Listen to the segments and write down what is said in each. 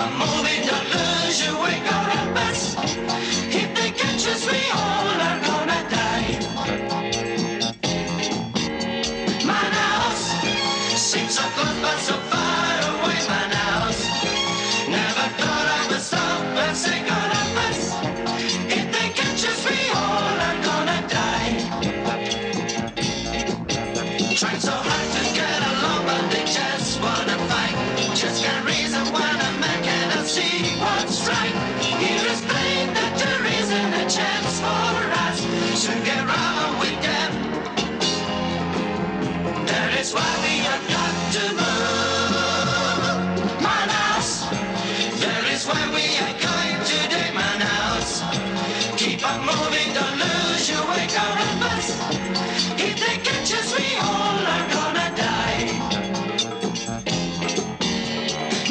on moving, don't lose your way, go help us. If they catch us, we all are gonna die. Manaos seems so close but so far away. Manaos, never thought I would stop and say God help us. If they catch us, we all are gonna die. Trying so hard to get along, but they just wanna fight. Just can't reason when a man cannot see what's right. Here is plain that there isn't a chance for us to get around with them. That is why we have got to move. Manaus, that is why we are going today. Manaus, keep on moving, don't lose your way, carambas. If they catch us, we all are gonna die.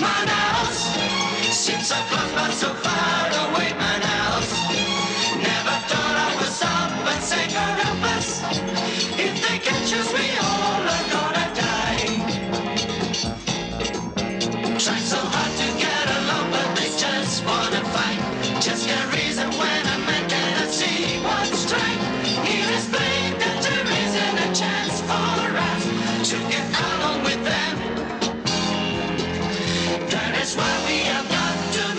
Manaus, seems so close but so far away. Manaus, never thought I would stop and say carambas. If they catch us, we all are gonna die. Trying so hard to get along, but they just wanna fight. Just can't reason when a man cannot see what's right. Here is plain that there isn't a chance for us to get along with them. That is why we have got to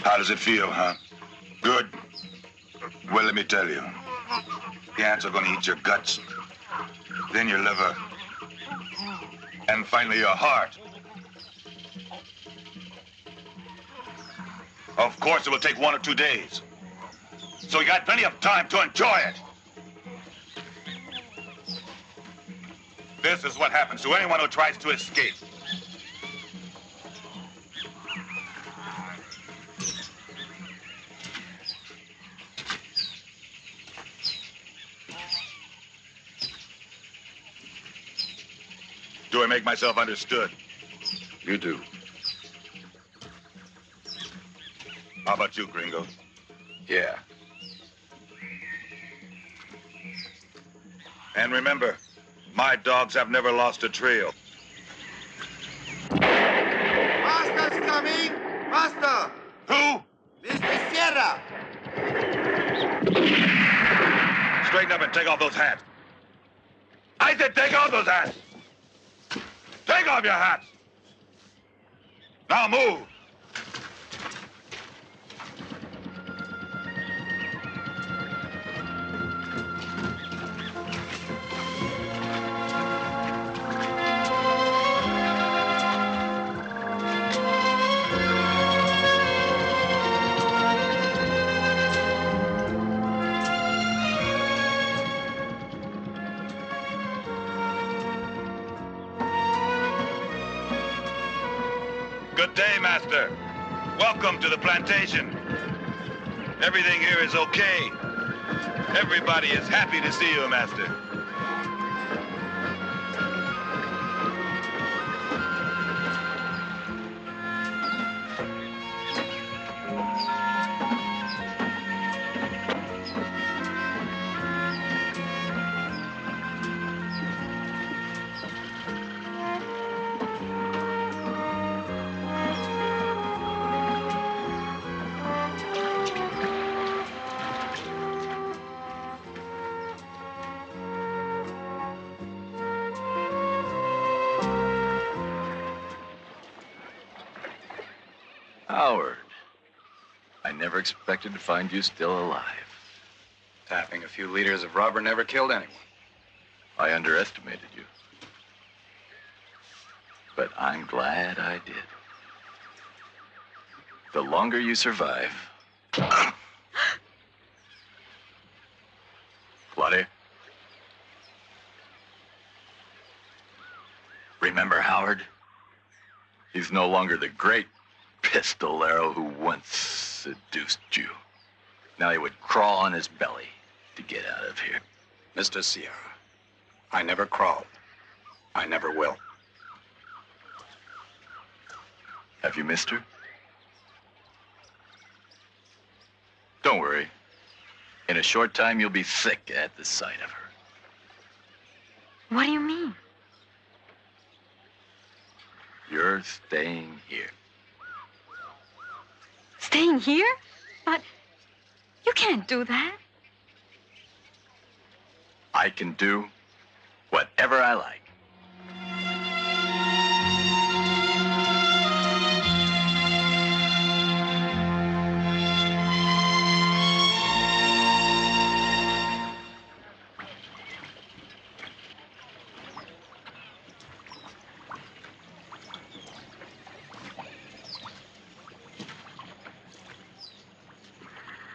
How does it feel, huh? Good? Well, let me tell you. The ants are going to eat your guts, then your liver, and finally your heart. Of course, it will take 1 or 2 days. So you got plenty of time to enjoy it. This is what happens to anyone who tries to escape. Do I make myself understood? You do. How about you, gringo? Yeah. And remember, my dogs have never lost a trail. Master's coming! Master! Who? Mr. Sierra! Straighten up and take off those hats. I said take off those hats. Take off your hats. Now move. Good day, Master. Welcome to the plantation. Everything here is okay. Everybody is happy to see you, Master. Howard, I never expected to find you still alive. Tapping a few liters of rubber never killed anyone. I underestimated you. But I'm glad I did. The longer you survive... Claudia? Remember Howard? He's no longer the great pistolero who once seduced you. Now he would crawl on his belly to get out of here. Mr. Sierra, I never crawled. I never will. Have you missed her? Don't worry. In a short time, you'll be sick at the sight of her. What do you mean? You're staying here. Staying here? But you can't do that. I can do whatever I like.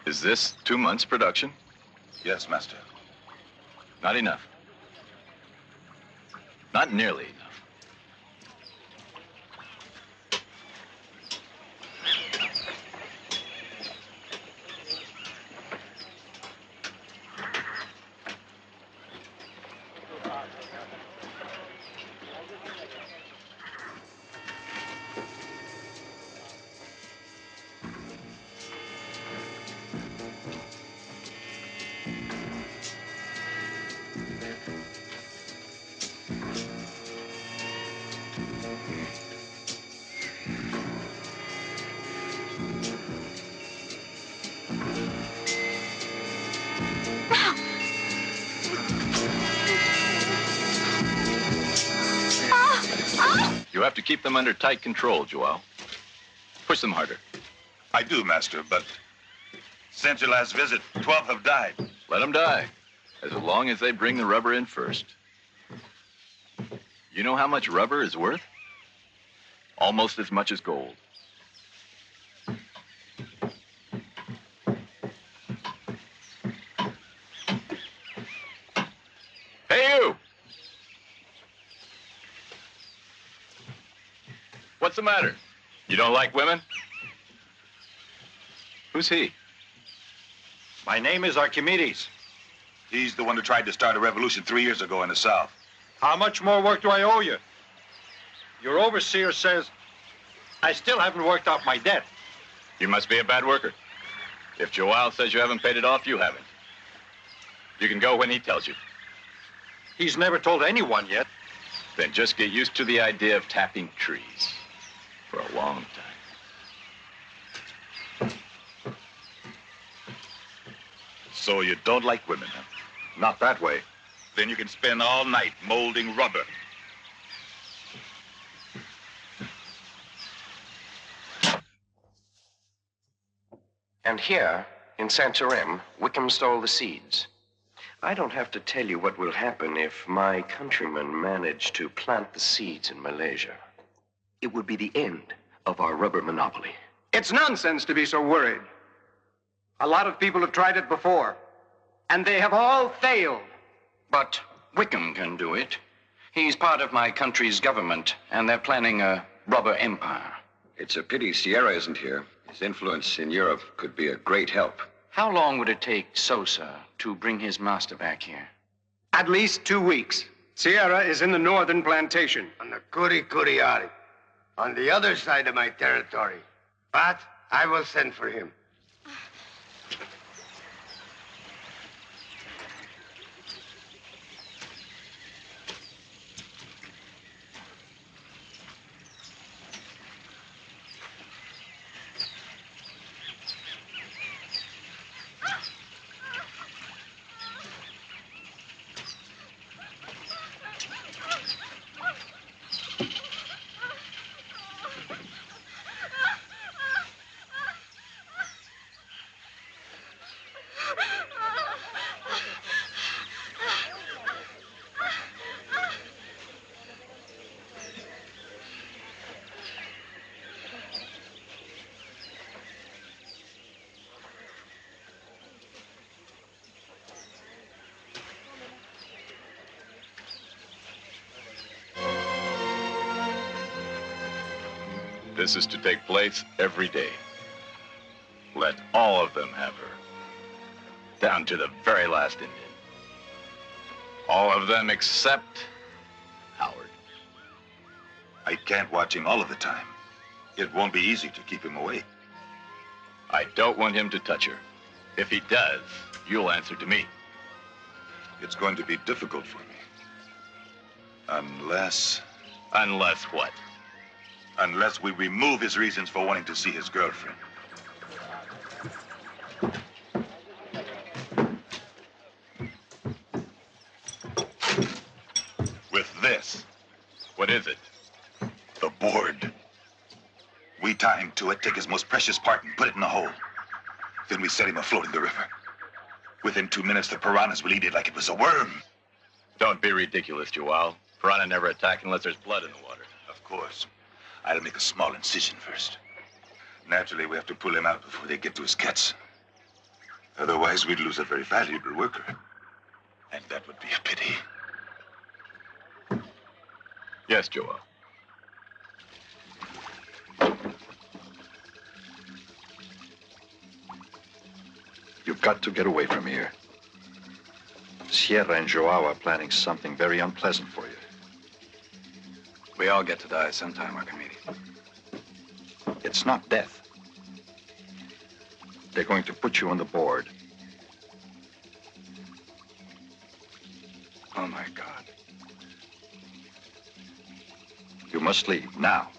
Is this 2 months' production? Yes, master. Not enough. Not nearly enough. You have to keep them under tight control, Joao. Push them harder. I do, master, but since your last visit, 12 have died. Let them die, as long as they bring the rubber in first. You know how much rubber is worth? Almost as much as gold. Hey, you! What's the matter? You don't like women? Who's he? My name is Archimedes. He's the one who tried to start a revolution 3 years ago in the South. How much more work do I owe you? Your overseer says I still haven't worked off my debt. You must be a bad worker. If Joao says you haven't paid it off, you haven't. You can go when he tells you. He's never told anyone yet. Then just get used to the idea of tapping trees for a long time. So you don't like women, huh? Not that way. Then you can spend all night molding rubber. And here, in Santarem, Wickham stole the seeds. I don't have to tell you what will happen if my countrymen manage to plant the seeds in Malaysia. It would be the end of our rubber monopoly. It's nonsense to be so worried. A lot of people have tried it before, and they have all failed. But Wickham can do it. He's part of my country's government, and they're planning a rubber empire. It's a pity Sierra isn't here. His influence in Europe could be a great help. How long would it take Sosa to bring his master back here? At least 2 weeks. Sierra is in the northern plantation. On the Kuriari, on the other side of my territory. But I will send for him. This is to take place every day. Let all of them have her. Down to the very last Indian. All of them except Howard. I can't watch him all of the time. It won't be easy to keep him away. I don't want him to touch her. If he does, you'll answer to me. It's going to be difficult for me. Unless what? Unless we remove his reasons for wanting to see his girlfriend. With this. What is it? The board. We tie him to it, take his most precious part and put it in the hole. Then we set him afloat in the river. Within 2 minutes, the piranhas will eat it like it was a worm. Don't be ridiculous, Joao. Piranha never attack unless there's blood in the water. Of course. I'll make a small incision first. Naturally, we have to pull him out before they get to his cats. Otherwise, we'd lose a very valuable worker. And that would be a pity. Yes, Joao. You've got to get away from here. Sierra and Joao are planning something very unpleasant for you. We all get to die sometime, Archimedes. It's not death. They're going to put you on the board. Oh, my God. You must leave now.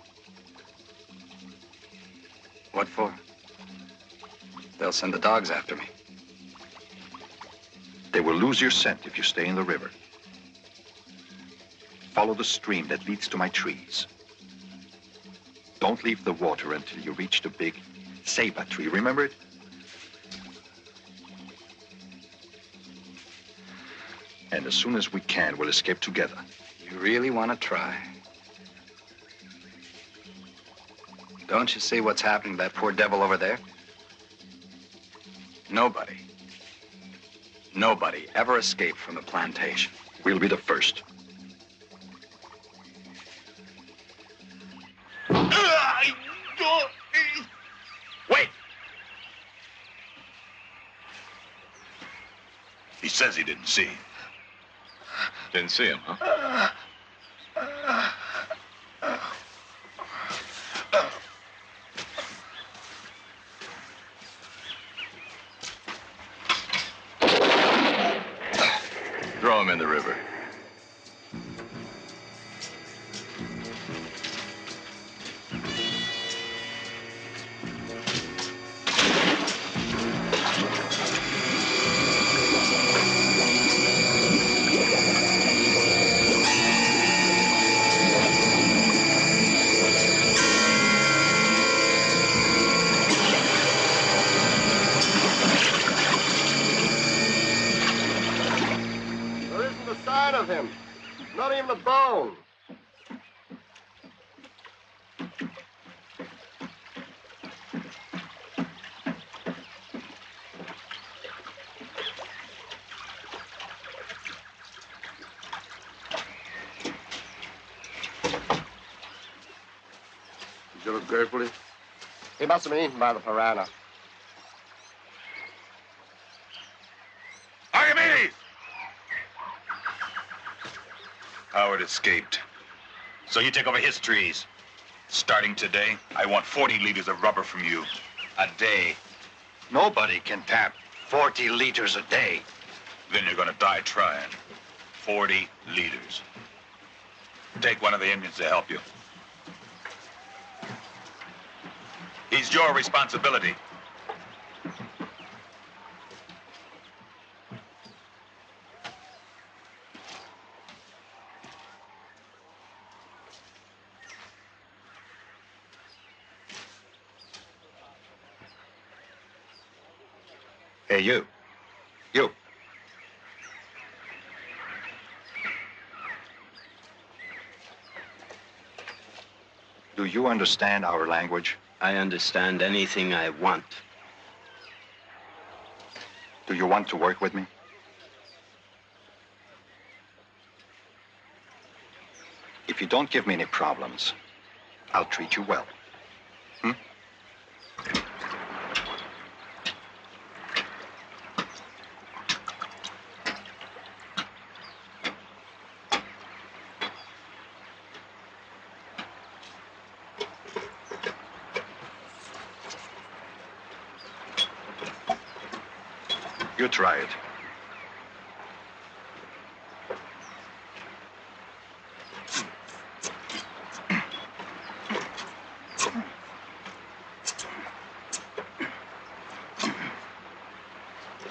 What for? They'll send the dogs after me. They will lose your scent if you stay in the river. Follow the stream that leads to my trees. Don't leave the water until you reach the big ceiba tree. Remember it? And as soon as we can, we'll escape together. You really want to try? Don't you see what's happening to that poor devil over there? Nobody ever escaped from the plantation. We'll be the first. Wait! He says he didn't see. Didn't see him, huh? Throw him in the river. Of him. Not even a bone. Did you look carefully? He must have been eaten by the piranha. Archimedes! Howard escaped. So you take over his trees. Starting today, I want 40 liters of rubber from you. A day. Nobody can tap 40 liters a day. Then you're gonna die trying. 40 liters. Take one of the Indians to help you. He's your responsibility. Hey, you. You. Do you understand our language? I understand anything I want. Do you want to work with me? If you don't give me any problems, I'll treat you well. You try it.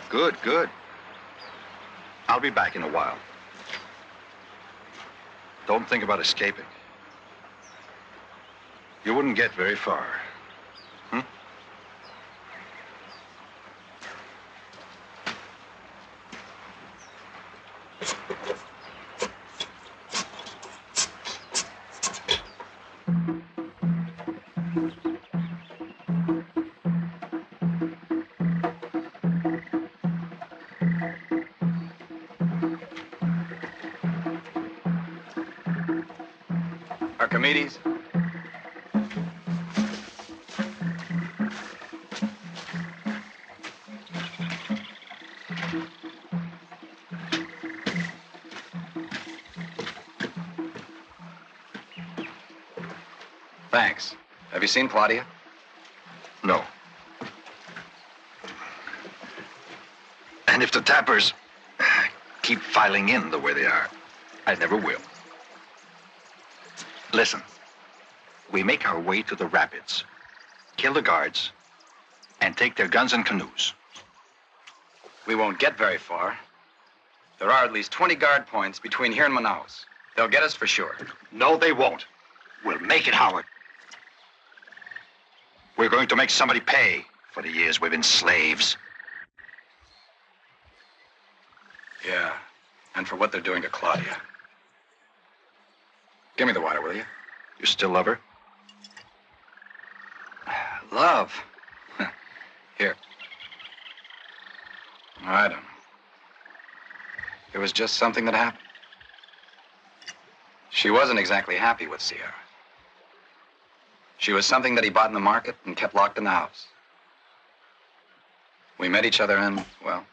Good, good. I'll be back in a while. Don't think about escaping. You wouldn't get very far. Hmm? Archimedes? Thanks. Have you seen Claudia? No. And if the tappers keep filing in the way they are, I never will. Listen, we make our way to the rapids, kill the guards, and take their guns and canoes. We won't get very far. There are at least 20 guard points between here and Manaos. They'll get us for sure. No, they won't. We'll make it, Howard. We're going to make somebody pay for the years we've been slaves. Yeah, and for what they're doing to Claudia. Give me the water, will you? You still love her? Love? Here. Adam. It was just something that happened. She wasn't exactly happy with Sierra. She was something that he bought in the market and kept locked in the house. We met each other and, well...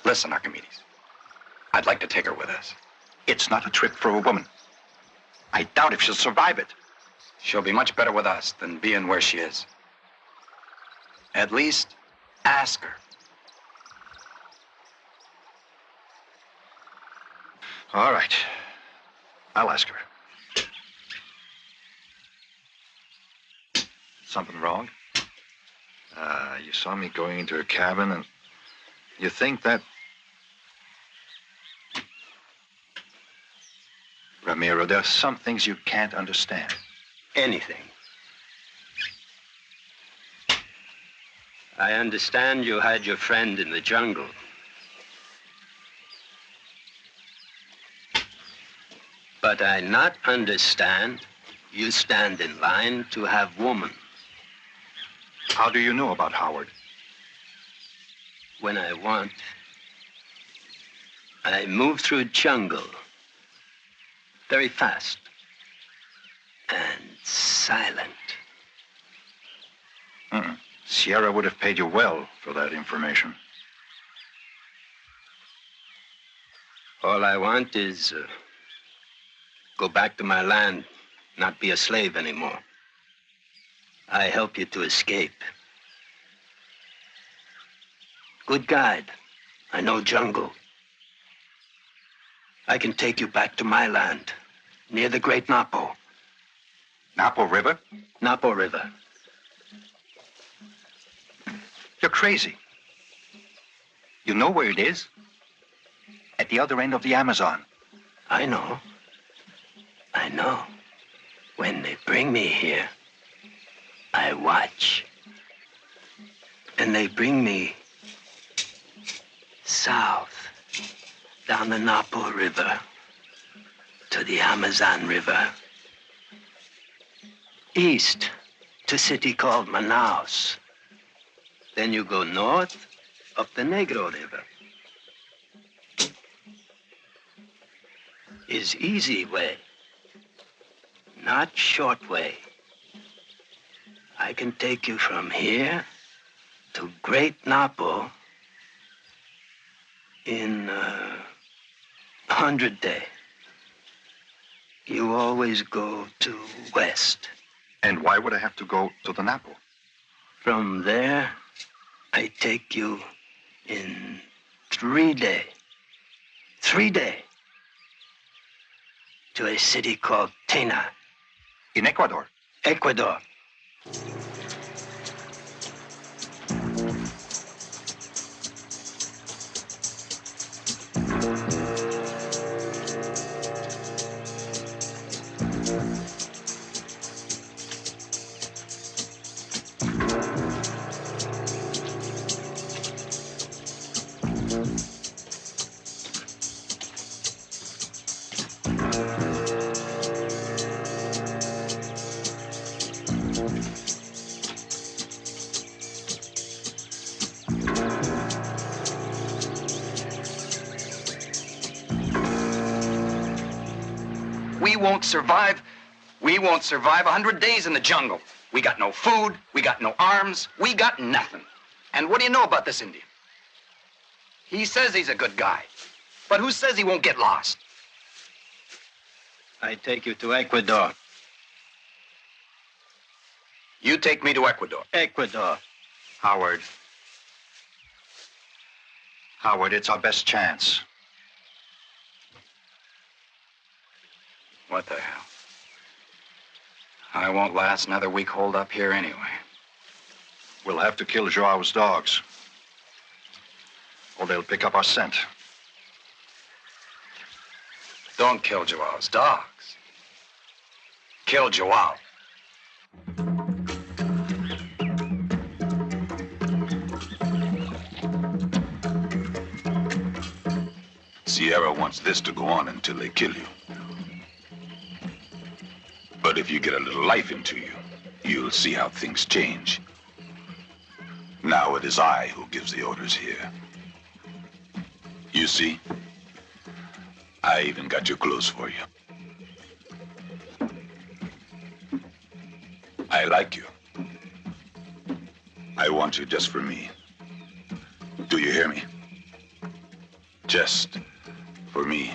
Listen, Archimedes. I'd like to take her with us. It's not a trip for a woman. I doubt if she'll survive it. She'll be much better with us than being where she is. At least, ask her. All right. I'll ask her. Something wrong? You saw me going into her cabin and you think that... Ramiro, there are some things you can't understand. Anything. I understand you had your friend in the jungle. But I not understand you stand in line to have woman. How do you know about Howard? When I want, I move through jungle very fast and silent. Sierra would have paid you well for that information. All I want is go back to my land, not be a slave anymore. I help you to escape. Good guide. I know jungle. I can take you back to my land, near the great Napo. Napo River? Napo River. You're crazy. You know where it is? At the other end of the Amazon. I know. I know. When they bring me here, I watch. And they bring me south, down the Napo River, to the Amazon River. East, to a city called Manaos. Then you go north, up the Negro River. Is easy way, not short way. I can take you from here to Great Napo in 100 days. You always go to west. And why would I have to go to the Napo? From there, I take you in 3 days. 3 days. To a city called Tena. In Ecuador? Ecuador. We won't survive 100 days in the jungle. We got no food, we got no arms, we got nothing. And what do you know about this Indian? He says he's a good guy, but who says he won't get lost? I take you to Ecuador. You take me to Ecuador. Ecuador. Howard. Howard, it's our best chance. What the hell? I won't last another week holed up here anyway. We'll have to kill Joao's dogs, or they'll pick up our scent. Don't kill Joao's dogs. Kill Joao. Sierra wants this to go on until they kill you. But if you get a little life into you, you'll see how things change. Now it is I who gives the orders here. You see? I even got your clothes for you. I like you. I want you just for me. Do you hear me? Just for me.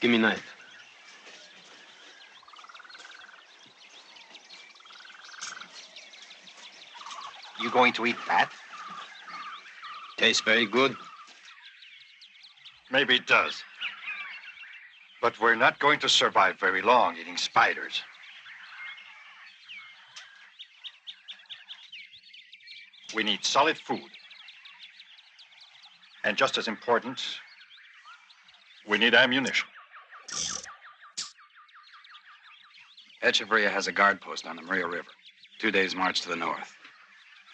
Give me a knife. You going to eat that? Tastes very good. Maybe it does. But we're not going to survive very long eating spiders. We need solid food. And just as important, we need ammunition. Echeverria has a guard post on the Maria River, 2 days' march to the north.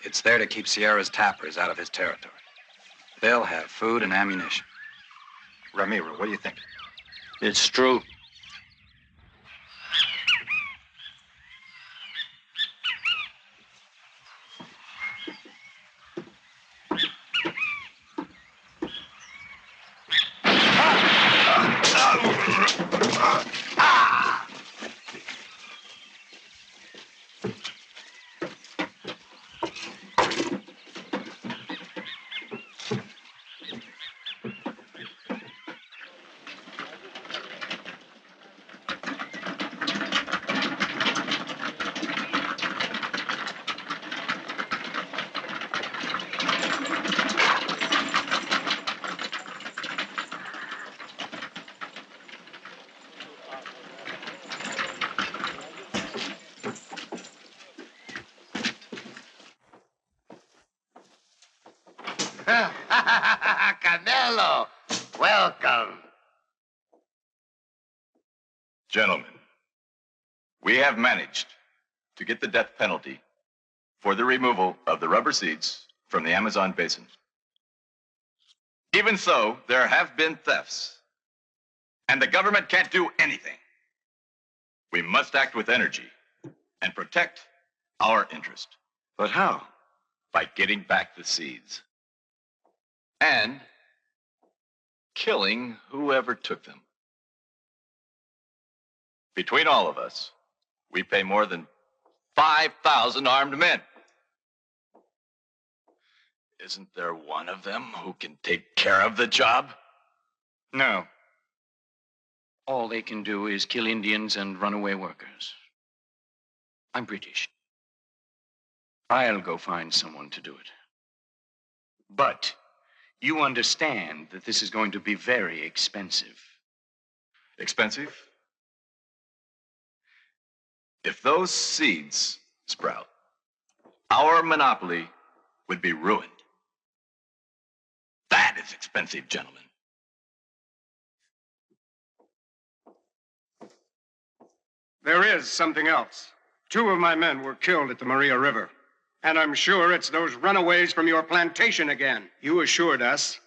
It's there to keep Sierra's tappers out of his territory. They'll have food and ammunition. Ramiro, what do you think? It's true. Canelo, welcome. Gentlemen, we have managed to get the death penalty for the removal of the rubber seeds from the Amazon basin. Even so, there have been thefts, and the government can't do anything. We must act with energy and protect our interest. But how? By getting back the seeds. And killing whoever took them. Between all of us, we pay more than 5,000 armed men. Isn't there one of them who can take care of the job? No. All they can do is kill Indians and runaway workers. I'm British. I'll go find someone to do it. But you understand that this is going to be very expensive. Expensive? If those seeds sprout, our monopoly would be ruined. That is expensive, gentlemen. There is something else. 2 of my men were killed at the Maria River. And I'm sure it's those runaways from your plantation again. You assured us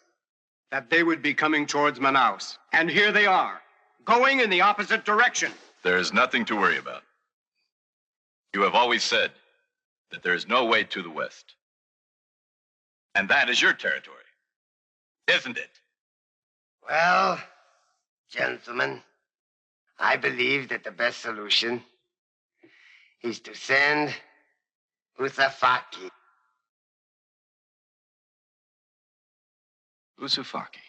that they would be coming towards Manaos. And here they are, going in the opposite direction. There is nothing to worry about. You have always said that there is no way to the west. And that is your territory, isn't it? Well, gentlemen, I believe that the best solution is to send Usafaki. Usufaki.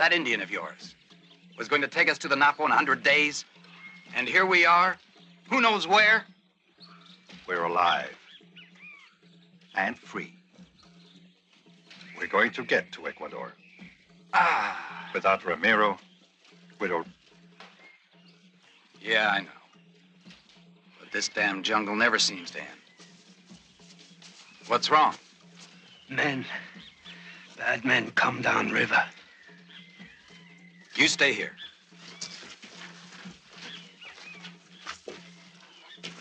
that Indian of yours, was going to take us to the Napo in 100 days. And here we are, who knows where? We're alive. And free. We're going to get to Ecuador. Ah. Without Ramiro, without... Yeah, I know. But this damn jungle never seems to end. What's wrong? Men. Bad men come down river. You stay here.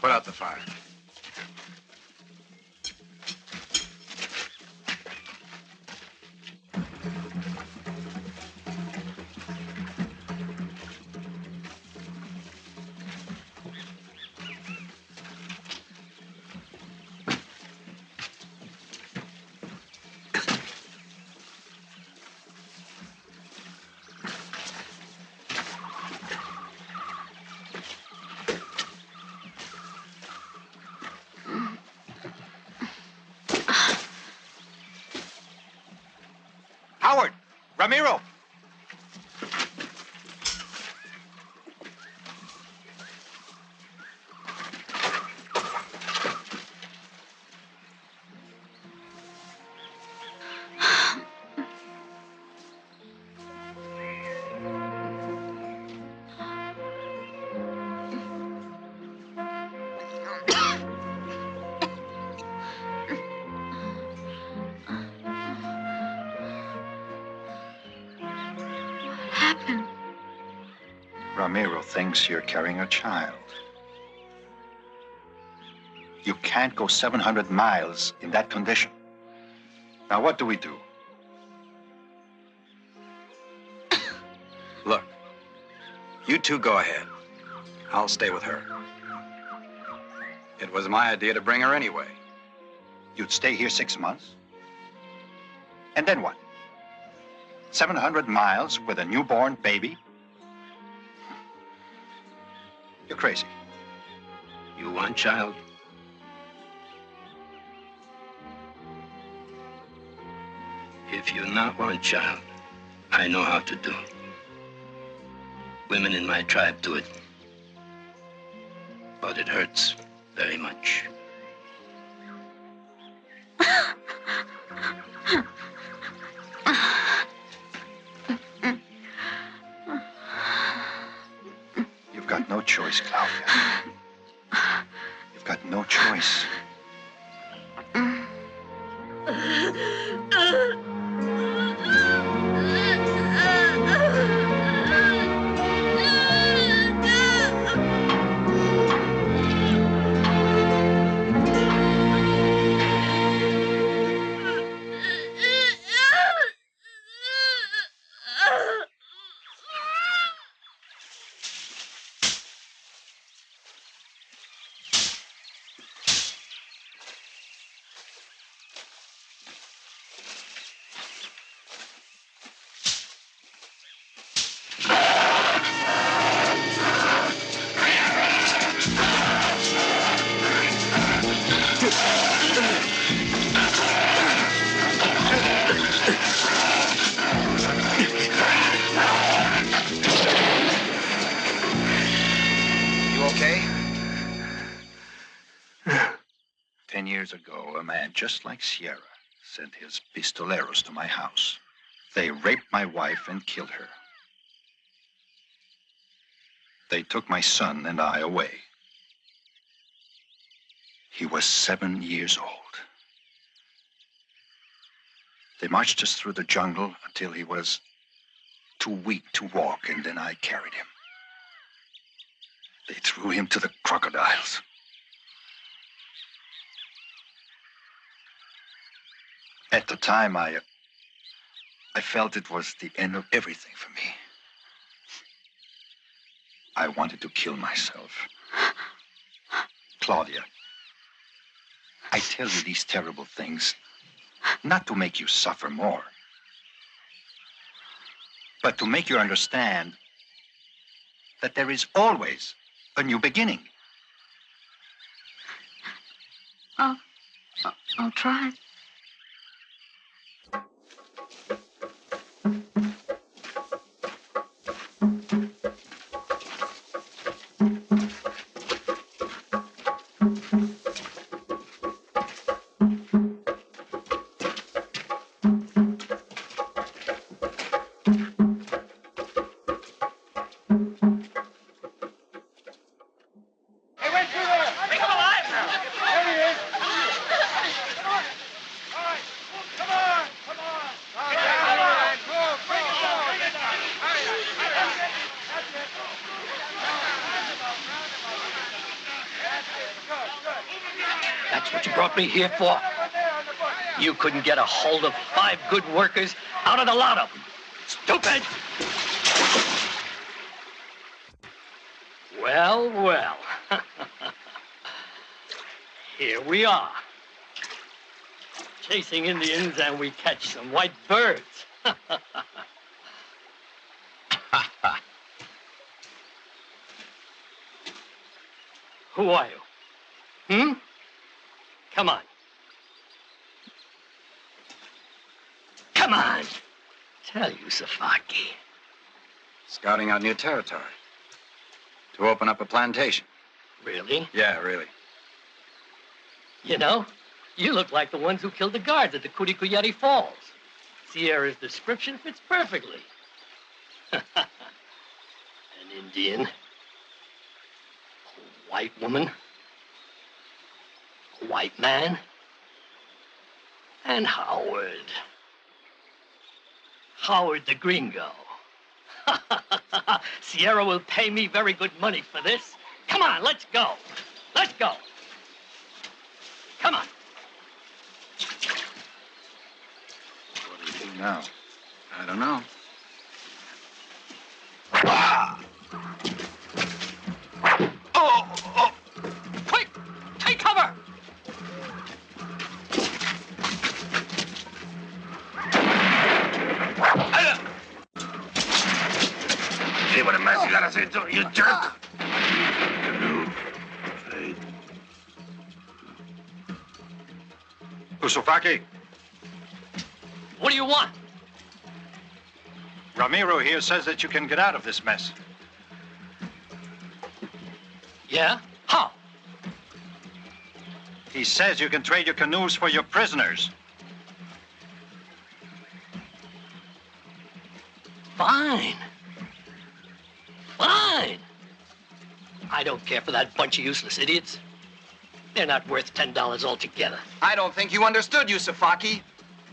Put out the fire. Howard! Ramiro! Ramiro thinks you're carrying a child. You can't go 700 miles in that condition. Now, what do we do? Look, you two go ahead. I'll stay with her. It was my idea to bring her anyway. You'd stay here 6 months? And then what? 700 miles with a newborn baby? You're crazy. You want child? If you not want child, I know how to do. Women in my tribe do it. But it hurts very much. You've got no choice, Claudia. You've got no choice. You okay? 10 years ago, a man just like Sierra sent his pistoleros to my house. They raped my wife and killed her. They took my son and I away. He was 7 years old. They marched us through the jungle until he was too weak to walk, and then I carried him. They threw him to the crocodiles. At the time, I felt it was the end of everything for me. I wanted to kill myself. Claudia, I tell you these terrible things not to make you suffer more, but to make you understand that there is always a new beginning. I'll try. brought me here for? You couldn't get a hold of 5 good workers out of the lot of them. Stupid! Well, well. Here we are. Chasing Indians and we catch some white birds. Who are you? Come on. Come on. Tell you, Safaki. Scouting out new territory. To open up a plantation. Really? Yeah, really. You know, you look like the ones who killed the guards at the Kurikuyeri Falls. Sierra's description fits perfectly. An Indian. A white woman. A white man. And Howard. Howard the Gringo. Sierra will pay me very good money for this. Come on, let's go. Let's go. Come on. What do you do now? I don't know. Oh! Quick! Take cover! See what a mess you got us into, you jerk! Usufaki, What do you want? Ramiro here says that you can get out of this mess. Yeah? How? He says you can trade your canoes for your prisoners. Fine. Fine. I don't care for that bunch of useless idiots. They're not worth $10 altogether. I don't think you understood, Yusufaki.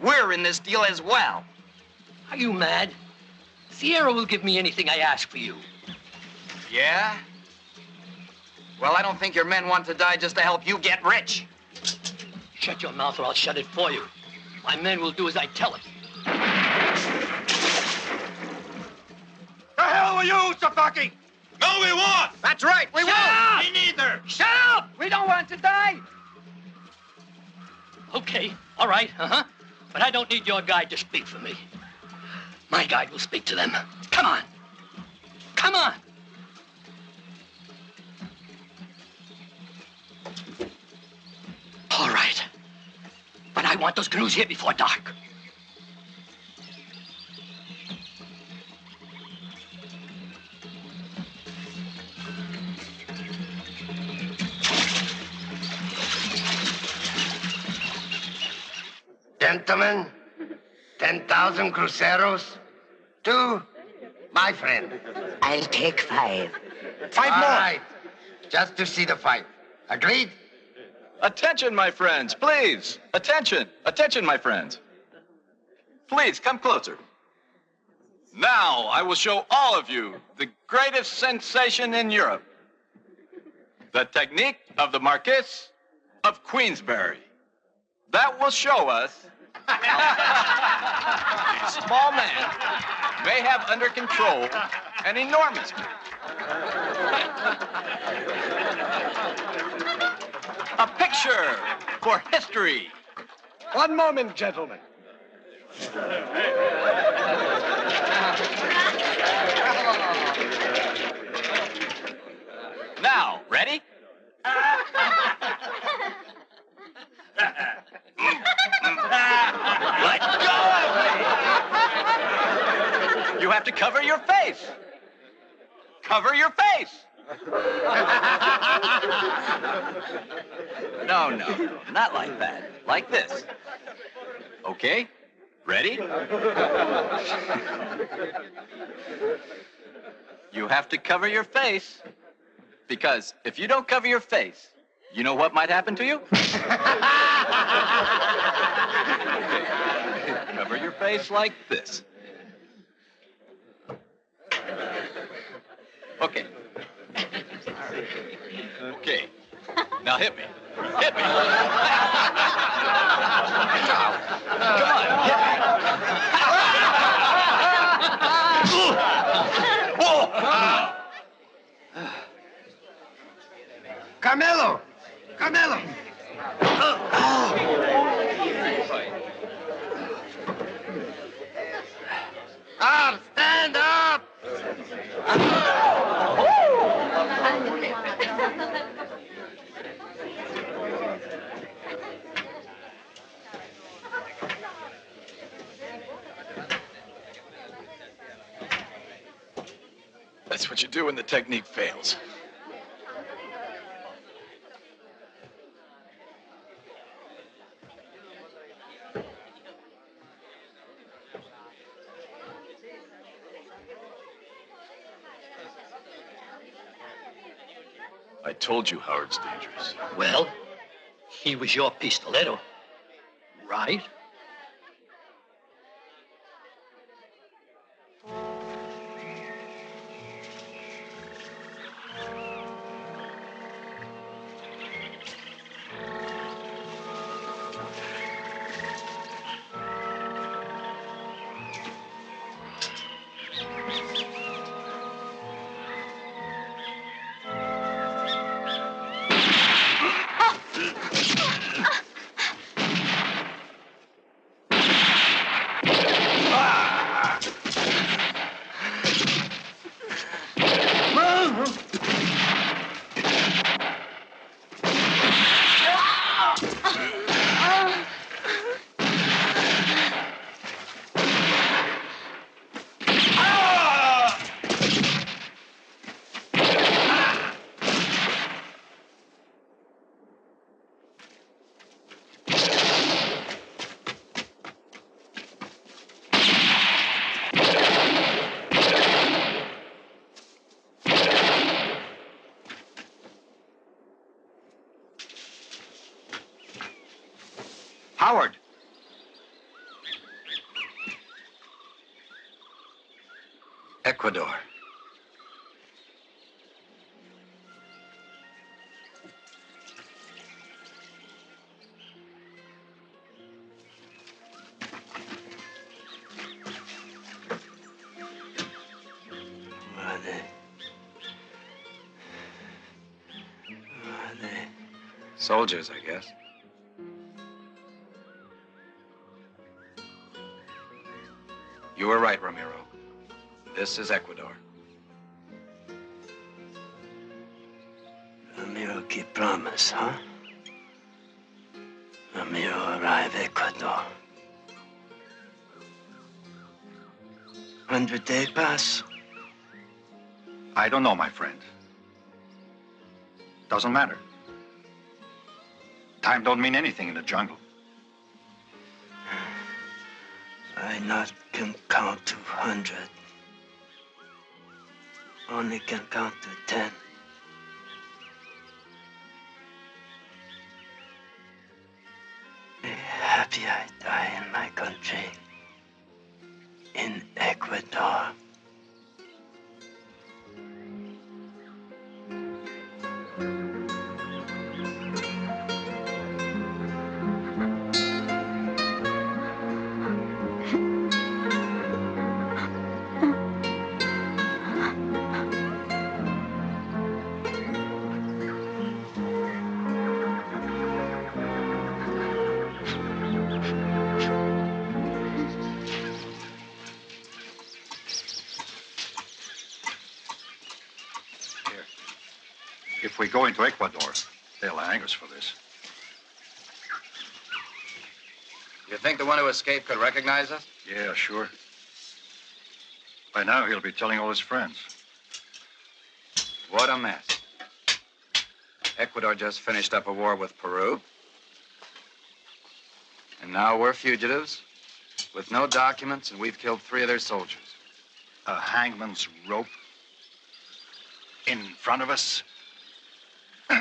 We're in this deal as well. Are you mad? Sierra will give me anything I ask for you. Yeah? Well, I don't think your men want to die just to help you get rich. Shut your mouth or I'll shut it for you. My men will do as I tell them. The hell with you, Safaki! No, we won't! That's right, we Shut won't! up! Me neither! Shut up! We don't want to die! Okay, all right, But I don't need your guide to speak for me. My guide will speak to them. Come on. Come on. All right. But I want those canoes here before dark. Gentlemen, 10,000 cruceros to my friend. I'll take 5. 5 more. All right, just to see the fight. Agreed? Attention, my friends, please. Attention. Attention, my friends. Please, come closer. Now, I will show all of you the greatest sensation in Europe. The technique of the Marquis of Queensberry. That will show us how a small man may have under control an enormous man. A picture for history. One moment, gentlemen. Now, ready? Let go of me! You have to cover your face. Cover your face. No, not like that. Like this. Okay? Ready? You have to cover your face, because if you don't cover your face, you know what might happen to you? Okay. Cover your face like this. Okay. Okay. Now hit me. Hit me. Come on, hit me. Carmelo! Carmelo! Up! Stand up! That's what you do when the technique fails. I told you Howard's dangerous. Well, he was your pistolero, right? Howard! Ecuador. Soldiers, I guess. You were right, Ramiro. This is Ecuador. Ramiro keep promise, huh? Ramiro arrive Ecuador. 100-day pass? I don't know, my friend. Doesn't matter. Time don't mean anything in the jungle. I not can count to 100. Only can count to 10. Be happy I die in my country. In Ecuador. If we go into Ecuador, they'll hang us for this. You think the one who escaped could recognize us? Yeah, sure. By now, he'll be telling all his friends. What a mess. Ecuador just finished up a war with Peru. And now we're fugitives with no documents, and we've killed 3 of their soldiers. A hangman's rope in front of us.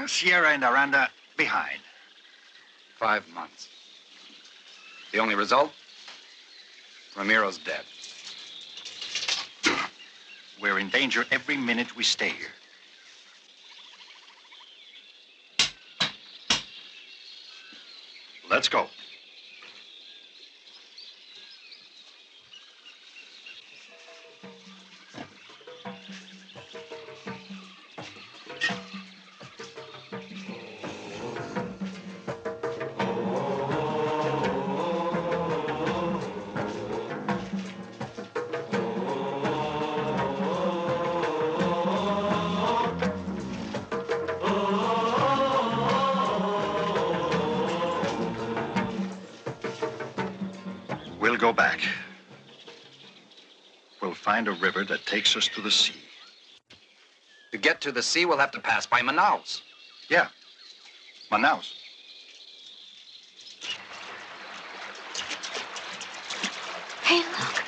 Sierra and Aranda behind. 5 months. The only result? Ramiro's dead. We're in danger every minute we stay here. Let's go. We'll go back. We'll find a river that takes us to the sea. To get to the sea, we'll have to pass by Manaos. Yeah, Manaos. Hey, look.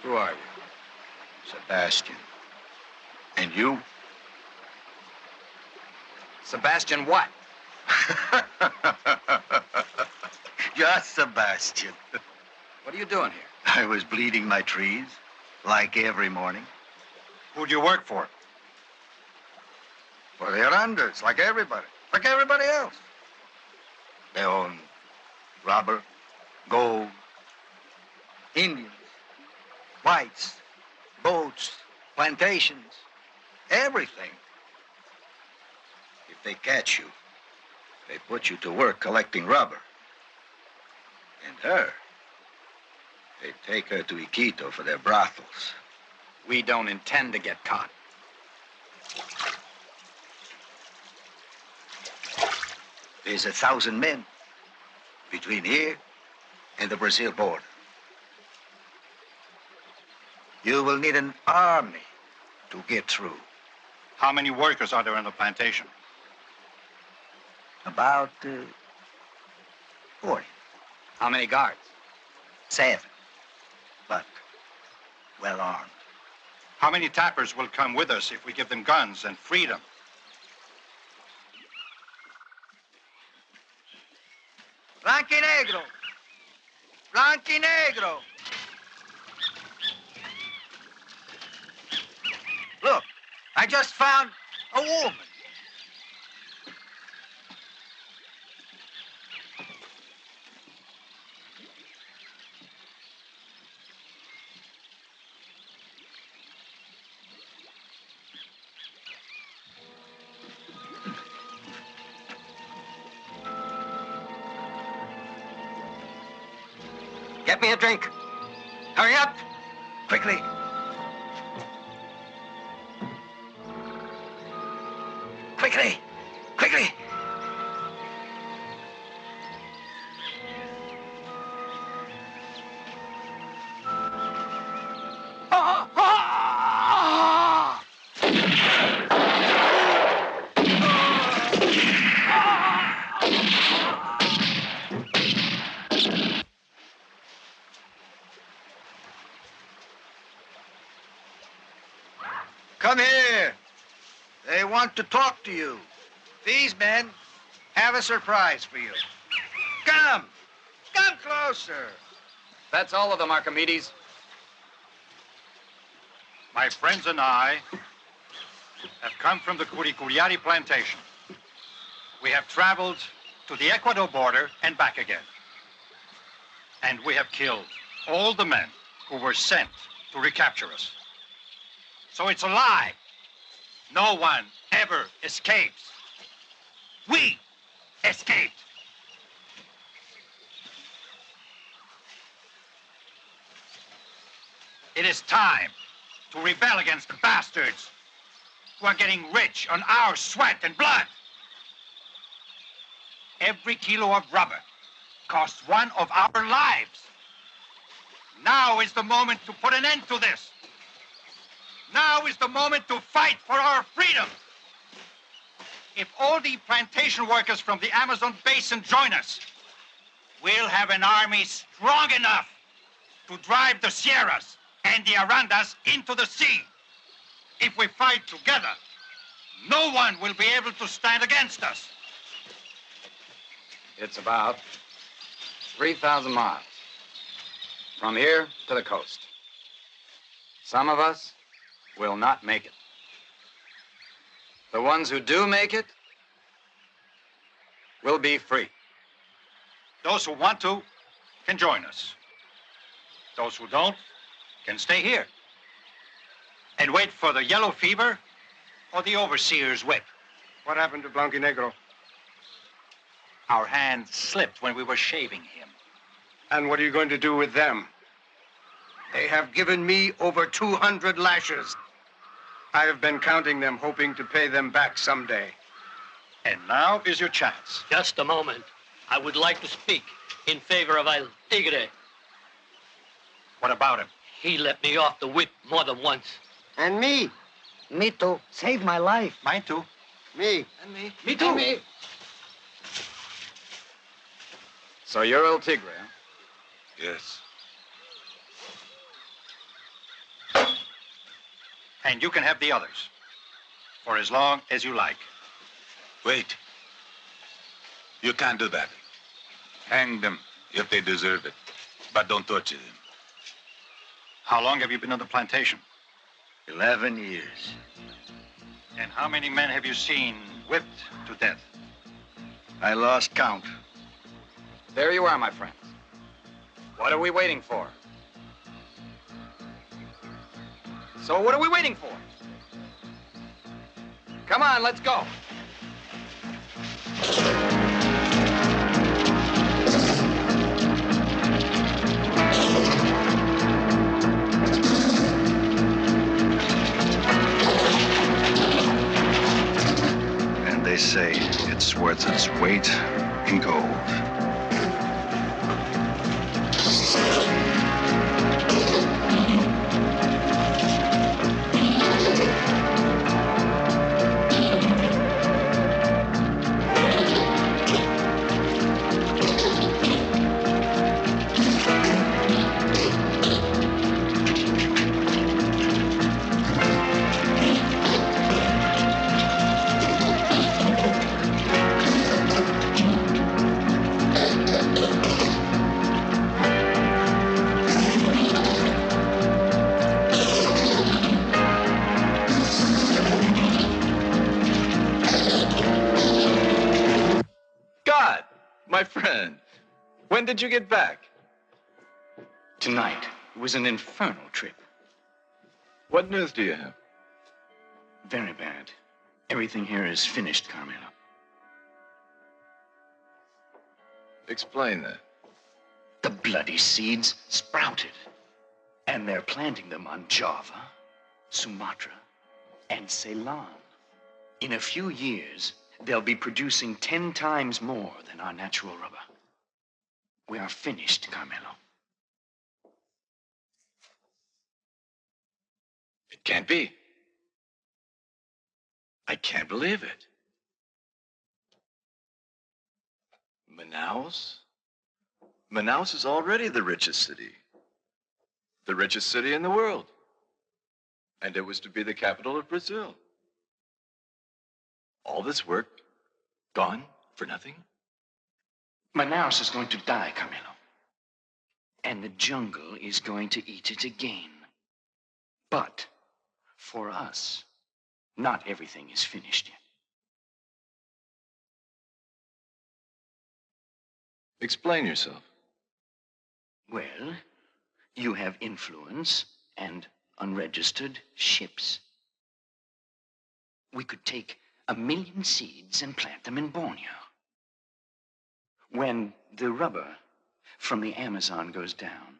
Who are you? Sebastian. And you? Sebastian what? Just Sebastian. What are you doing here? I was bleeding my trees, like every morning. Who'd you work for? For the Arandas, like everybody else. They own rubber, gold, Indians, whites, boats, plantations, everything. If they catch you, they put you to work collecting rubber. And her, they take her to Iquitos for their brothels. We don't intend to get caught. There's 1,000 men between here and the Brazil border. You will need an army to get through. How many workers are there on the plantation? About 40. How many guards? 7. But well armed. How many tappers will come with us if we give them guns and freedom? Blanquinegro! Blanquinegro! Look, I just found a woman. Get me a drink. Hurry up. Quickly. Quickly. Quickly. Come here. They want to talk to you. These men have a surprise for you. Come. Come closer. That's all of them, Archimedes. My friends and I have come from the Curicuriari plantation. We have traveled to the Ecuador border and back again. And we have killed all the men who were sent to recapture us. So it's a lie. No one ever escapes. We escaped. It is time to rebel against the bastards who are getting rich on our sweat and blood. Every kilo of rubber costs one of our lives. Now is the moment to put an end to this. Now is the moment to fight for our freedom. if all the plantation workers from the Amazon basin join us, we'll have an army strong enough to drive the Sierras and the Arandas into the sea. If we fight together, no one will be able to stand against us. It's about 3,000 miles from here to the coast. Some of us will not make it. The ones who do make it will be free. Those who want to can join us. Those who don't can stay here and wait for the yellow fever or the overseer's whip. What happened to Blanquinegro? Our hand slipped when we were shaving him. And what are you going to do with them? They have given me over 200 lashes. I have been counting them, hoping to pay them back someday. And now is your chance. Just a moment. I would like to speak in favor of El Tigre. What about him? He let me off the whip more than once. And me. Me too. Saved my life. Mine too. Me. And me. Me too. Me. So you're El Tigre, huh? Yes. And you can have the others for as long as you like. Wait. You can't do that. Hang them if they deserve it, but don't torture them. How long have you been on the plantation? 11 years. And how many men have you seen whipped to death? I lost count. There you are, my friends. What are we waiting for? So what are we waiting for? Come on, let's go. And they say it's worth its weight in gold. My friend, when did you get back? Tonight. It was an infernal trip. What news do you have? Very bad. Everything here is finished, Carmelo. Explain that. The bloody seeds sprouted. And they're planting them on Java, Sumatra, and Ceylon. In a few years, they'll be producing 10 times more than our natural rubber. We are finished, Carmelo. It can't be. I can't believe it. Manaos? Manaos is already the richest city. The richest city in the world. And it was to be the capital of Brazil. All this work, gone for nothing? Manaus is going to die, Carmelo. And the jungle is going to eat it again. But, for us, not everything is finished yet. Explain yourself. Well, you have influence and unregistered ships. We could take 1 million seeds and plant them in Borneo. When the rubber from the Amazon goes down,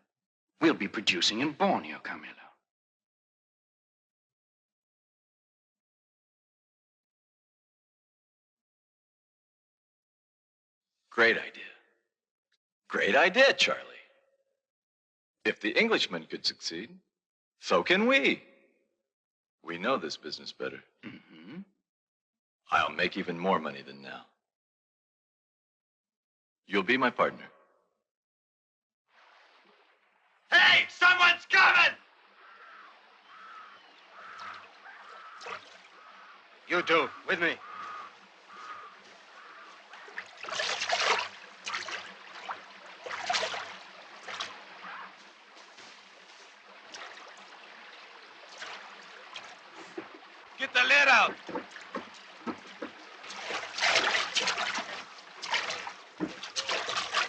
we'll be producing in Borneo, Carmelo. Great idea. Great idea, Charlie. If the Englishmen could succeed, so can we. We know this business better. Mm-hmm. I'll make even more money than now. You'll be my partner. Hey, someone's coming! You two, with me. Get the lid out.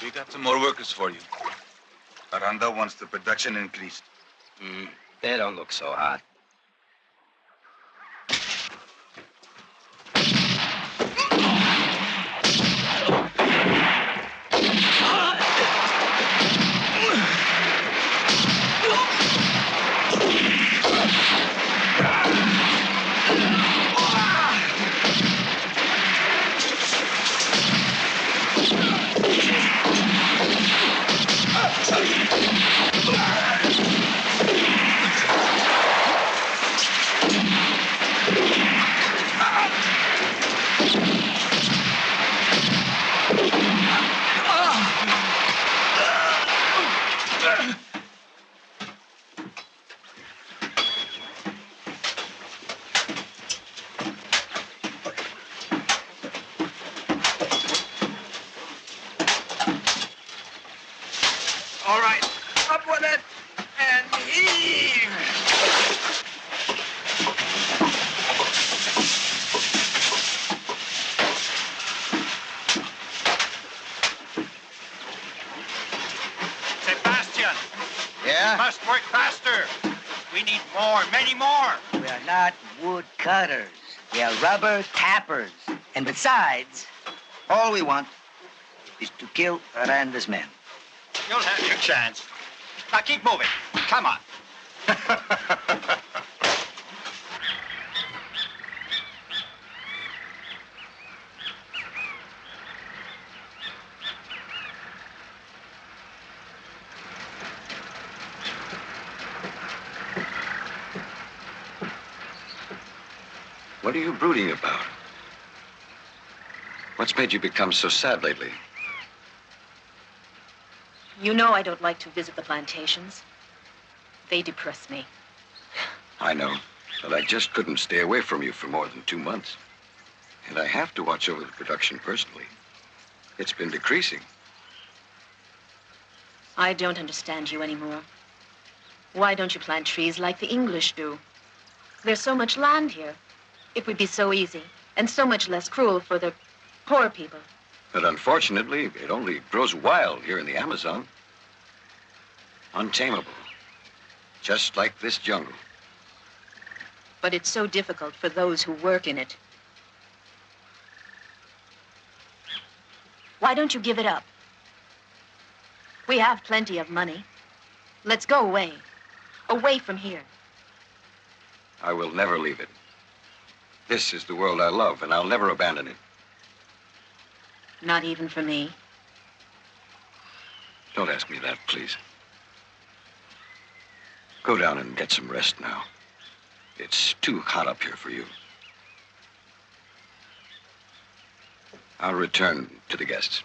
We got some more workers for you. Aranda wants the production increased. They don't look so hot. All right, up with it and heave. Sebastian, Yeah? we must work faster. We need more, many more. We are not wood cutters. We are rubber tappers. And besides, all we want is to kill Aranda's men. You'll have your chance. Now keep moving. Come on. What are you brooding about? What's made you become so sad lately? You know I don't like to visit the plantations. They depress me. I know, but I just couldn't stay away from you for more than 2 months. And I have to watch over the production personally. It's been decreasing. I don't understand you anymore. Why don't you plant trees like the English do? There's so much land here. It would be so easy and so much less cruel for the poor people. But unfortunately, it only grows wild here in the Amazon. Untamable. Just like this jungle. But it's so difficult for those who work in it. Why don't you give it up? We have plenty of money. Let's go away. Away from here. I will never leave it. This is the world I love, and I'll never abandon it. Not even for me. Don't ask me that, please. Go down and get some rest now. It's too hot up here for you. I'll return to the guests.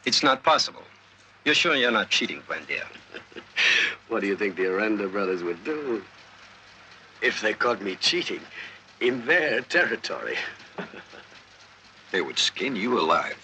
It's not possible. You're sure you're not cheating, Buendia? What do you think the Aranda brothers would do if they caught me cheating in their territory? They would skin you alive.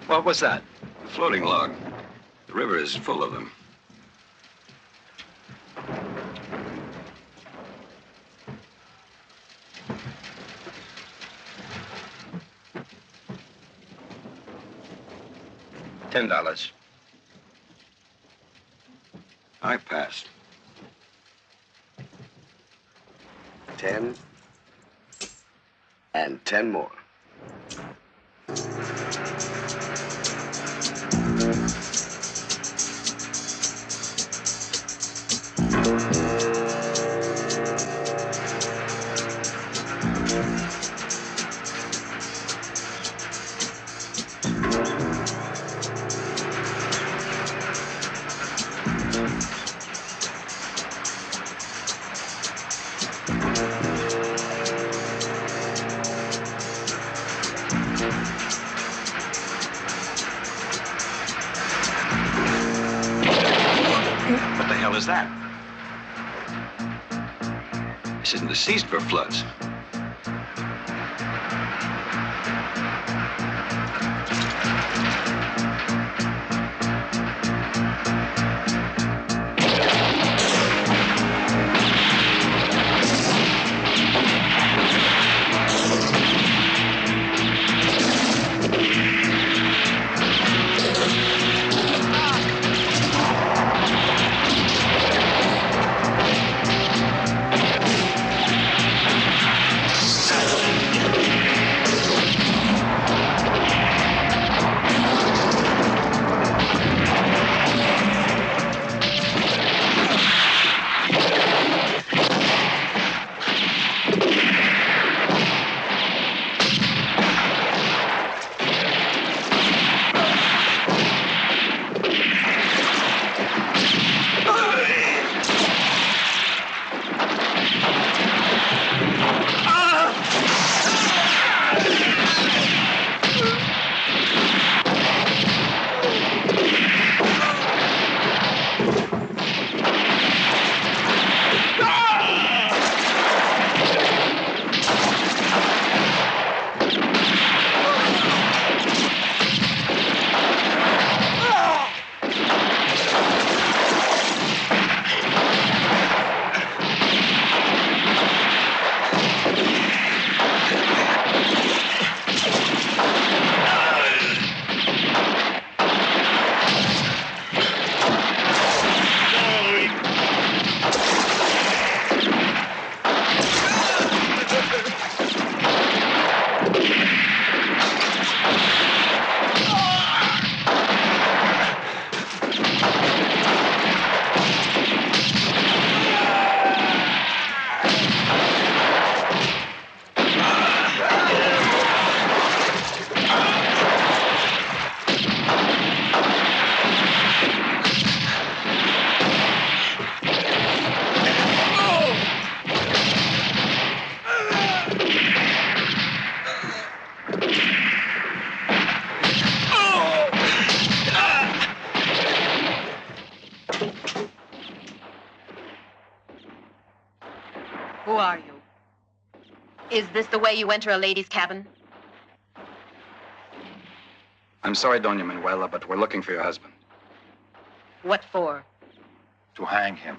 What was that? A floating log. The river is full of them. $10. I pass. 10. And 10 more. What the hell is that? This isn't the season for floods. Who are you? Is this the way you enter a lady's cabin? I'm sorry, Doña Manuela, but we're looking for your husband. What for? To hang him.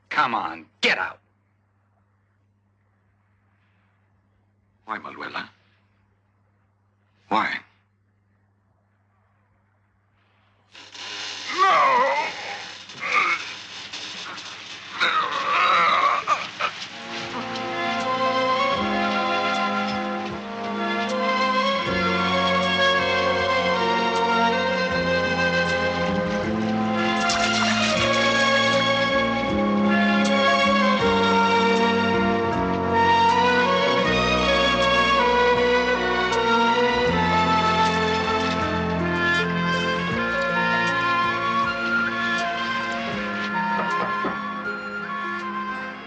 Come on, get out. Why, Manuela? Why?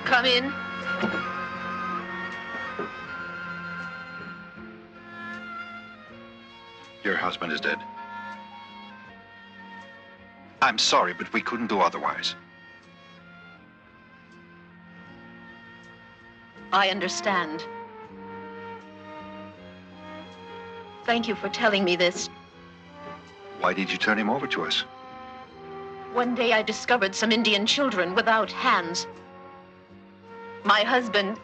Come in. Your husband is dead. I'm sorry, but we couldn't do otherwise. I understand. Thank you for telling me this. Why did you turn him over to us? One day I discovered some Indian children without hands. My husband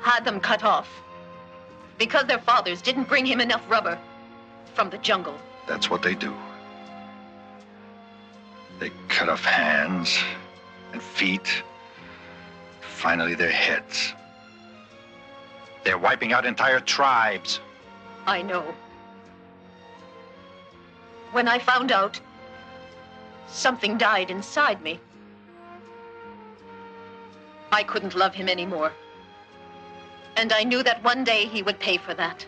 had them cut off because their fathers didn't bring him enough rubber from the jungle. That's what they do. They cut off hands and feet, finally their heads. They're wiping out entire tribes. I know. When I found out, something died inside me. I couldn't love him anymore. And I knew that one day he would pay for that.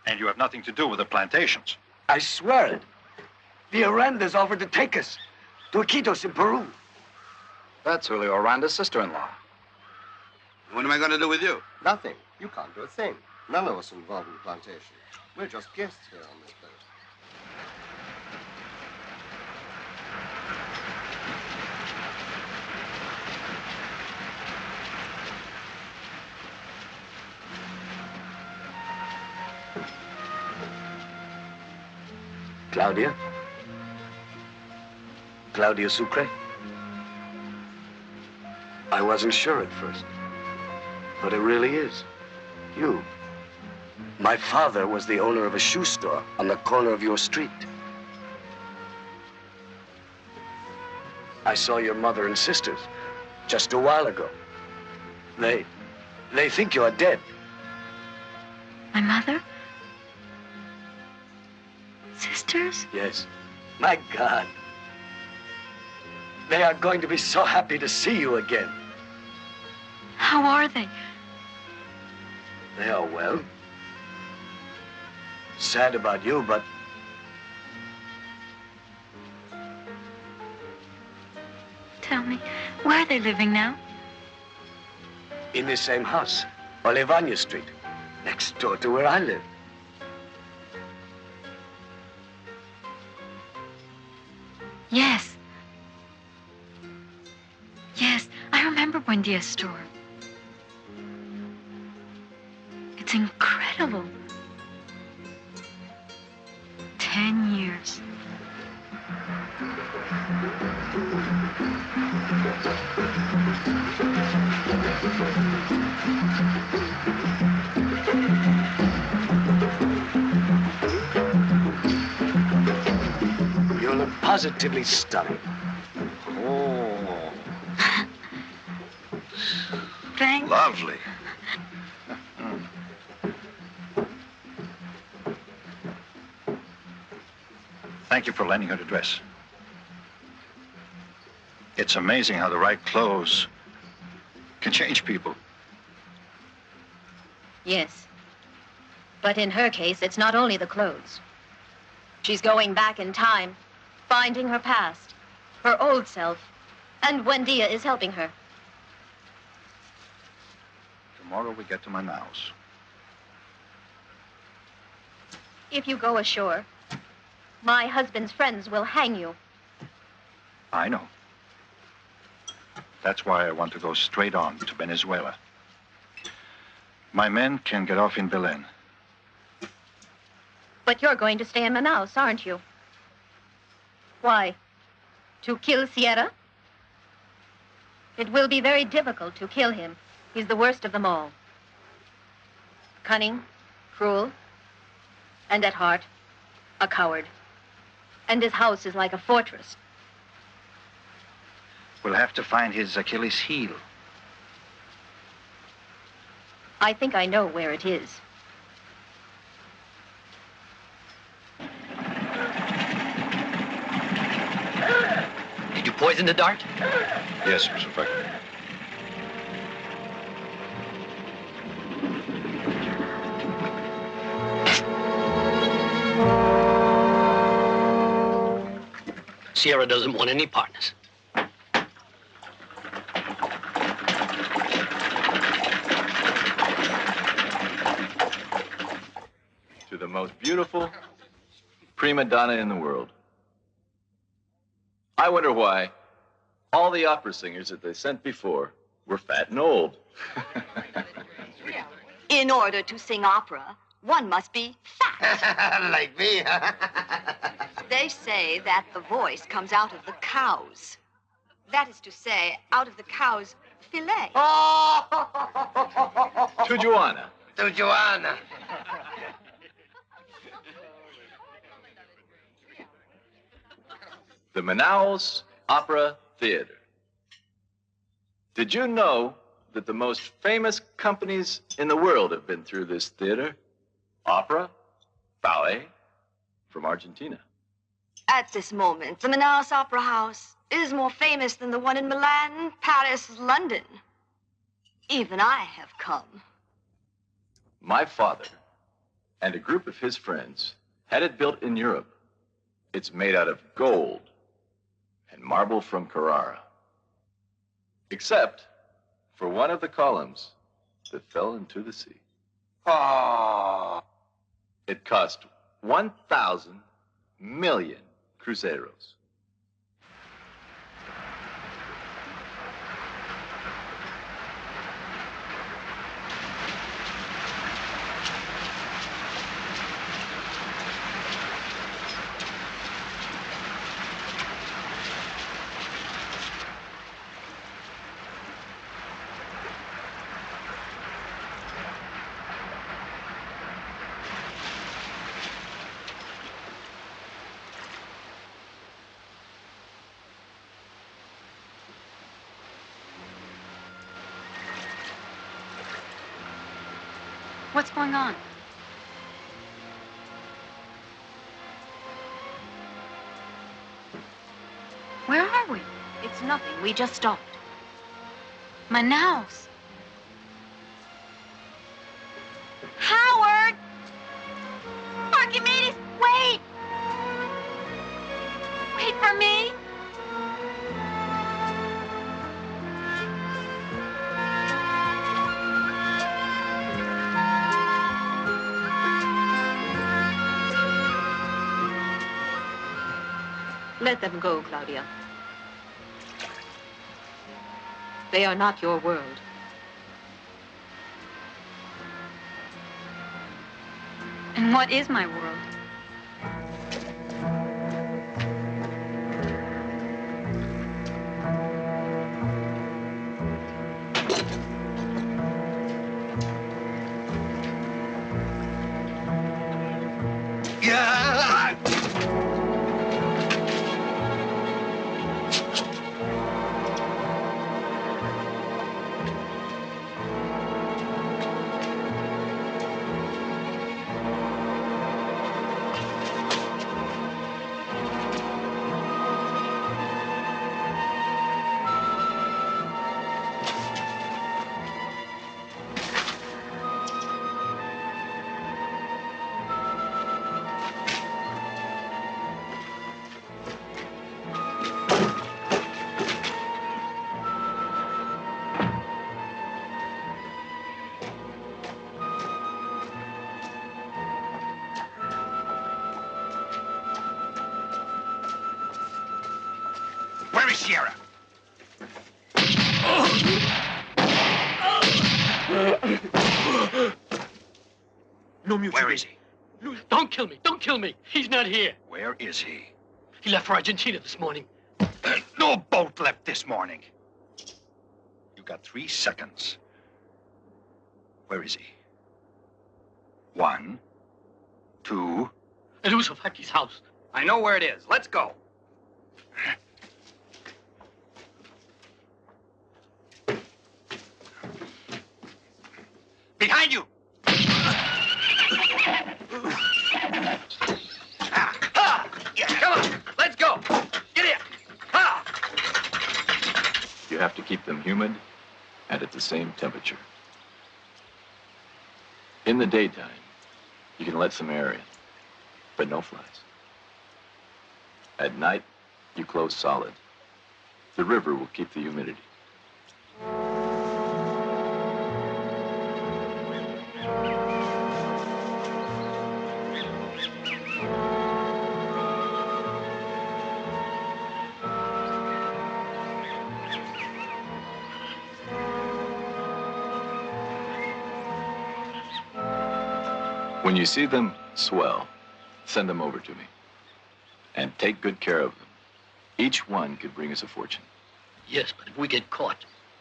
And you have nothing to do with the plantations. I swear it. The Arandas offered to take us to Iquitos in Peru. That's Julio Aranda's sister-in-law. What am I going to do with you? Nothing. You can't do a thing. None of us involved in the plantation. We're just guests here on this boat. Claudia? Claudia Sucre? I wasn't sure at first, but it really is. You. My father was the owner of a shoe store on the corner of your street. I saw your mother and sisters just a while ago. They think you're dead. My mother? Sisters? Yes. My God. They are going to be so happy to see you again. How are they? They are well. Sad about you, but... Tell me, where are they living now? in the same house, Olivania Street, next door to where I live. Yes. Yes, I remember Buendia's store. It's incredible. 10 years. You look positively stunning. Oh. Thanks. Lovely. Thank you for lending her the dress. It's amazing how the right clothes can change people. Yes. But in her case, it's not only the clothes. She's going back in time, finding her past, her old self, and Buendia is helping her. Tomorrow we get to Manaos. If you go ashore, my husband's friends will hang you. I know. That's why I want to go straight on to Venezuela. My men can get off in Belen. But you're going to stay in Manaus, aren't you? Why? To kill Sierra? It will be very difficult to kill him. He's the worst of them all. Cunning, cruel, and at heart, a coward. And his house is like a fortress. We'll have to find his Achilles heel. I think I know where it is. Did you poison the dart? Yes, Mr. Franklin. Sierra doesn't want any partners. To the most beautiful prima donna in the world. I wonder why all the opera singers that they sent before were fat and old. In order to sing opera, one must be fat. Like me. They say that the voice comes out of the cows. That is to say, out of the cow's fillet. To Joanna. To Joanna. The Manaos Opera Theater. Did you know that the most famous companies in the world have been through this theater? Opera, ballet, from Argentina. At this moment, the Manaus Opera House is more famous than the one in Milan, Paris, London. Even I have come. My father and a group of his friends had it built in Europe. It's made out of gold and marble from Carrara. Except for one of the columns that fell into the sea. Oh. It cost 1,000 million cruzeros. What's going on? Where are we? It's nothing. We just stopped. Manaus. Howard! Archimedes, wait! Wait for me! Let them go, Claudia. They are not your world. And what is my world? Where is Sierra? No mutiny. Where is he? No, don't kill me. Don't kill me. He's not here. Where is he? He left for Argentina this morning. No boat left this morning. You got 3 seconds. Where is he? 1, 2. At Usofaki's house. I know where it is. Let's go. Behind you! Come on, let's go. Get in. You have to keep them humid and at the same temperature. In the daytime, you can let some air in, but no flies. At night, you close solid. The river will keep the humidity. When you see them swell, send them over to me. And take good care of them. Each one could bring us a fortune. Yes, but if we get caught,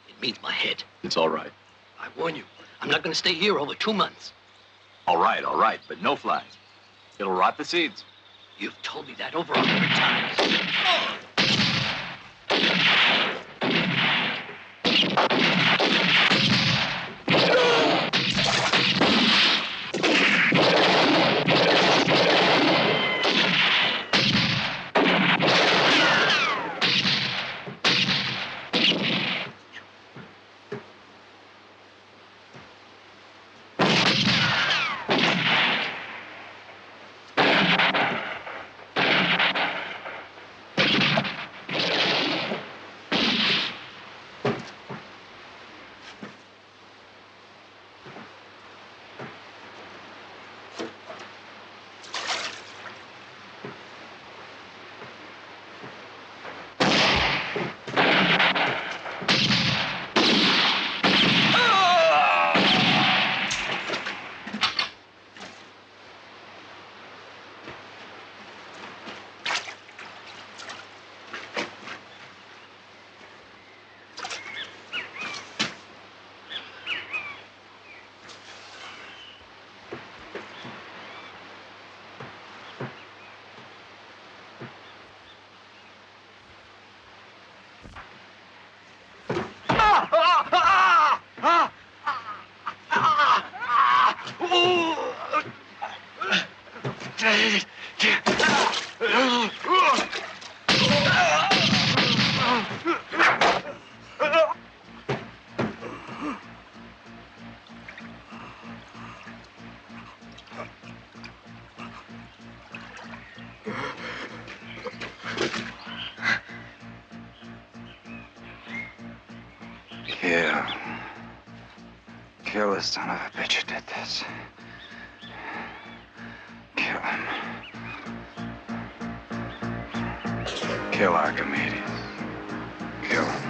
it means my head. It's all right. I warn you, I'm not going to stay here over 2 months. All right, but no flies. It'll rot the seeds. You've told me that over 100 times. Kill the son of a bitch who did this. Kill him. Kill Archimedes. Kill him.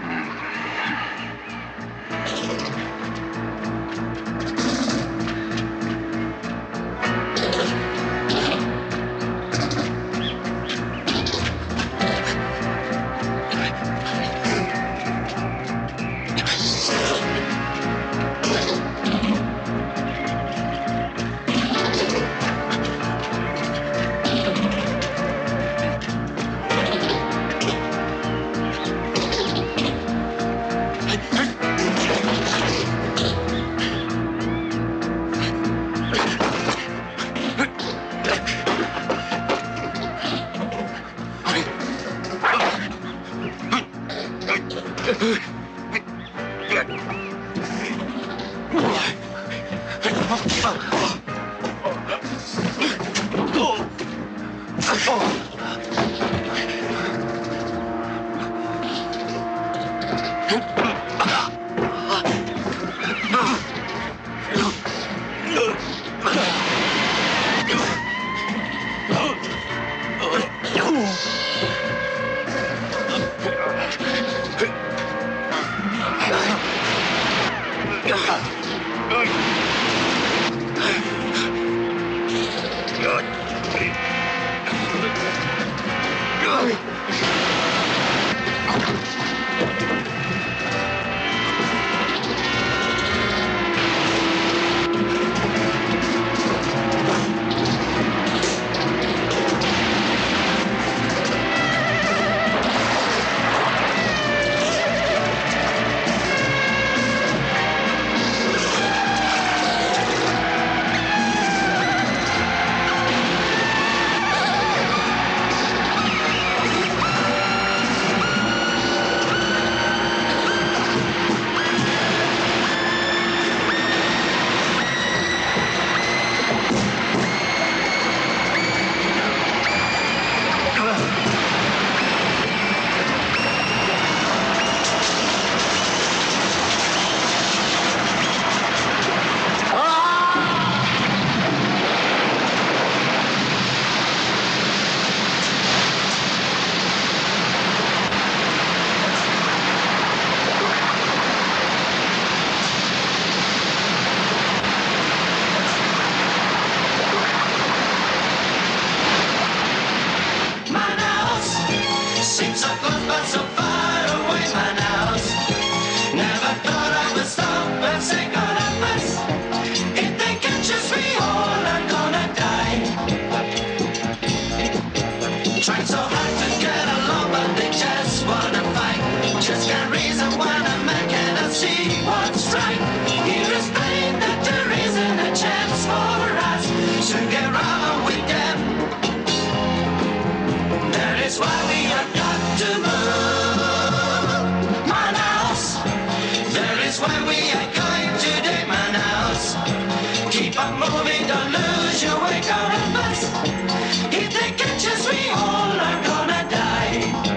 eyes. If they catch us, we all are gonna die.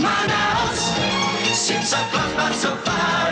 Manaus, sits so close but so far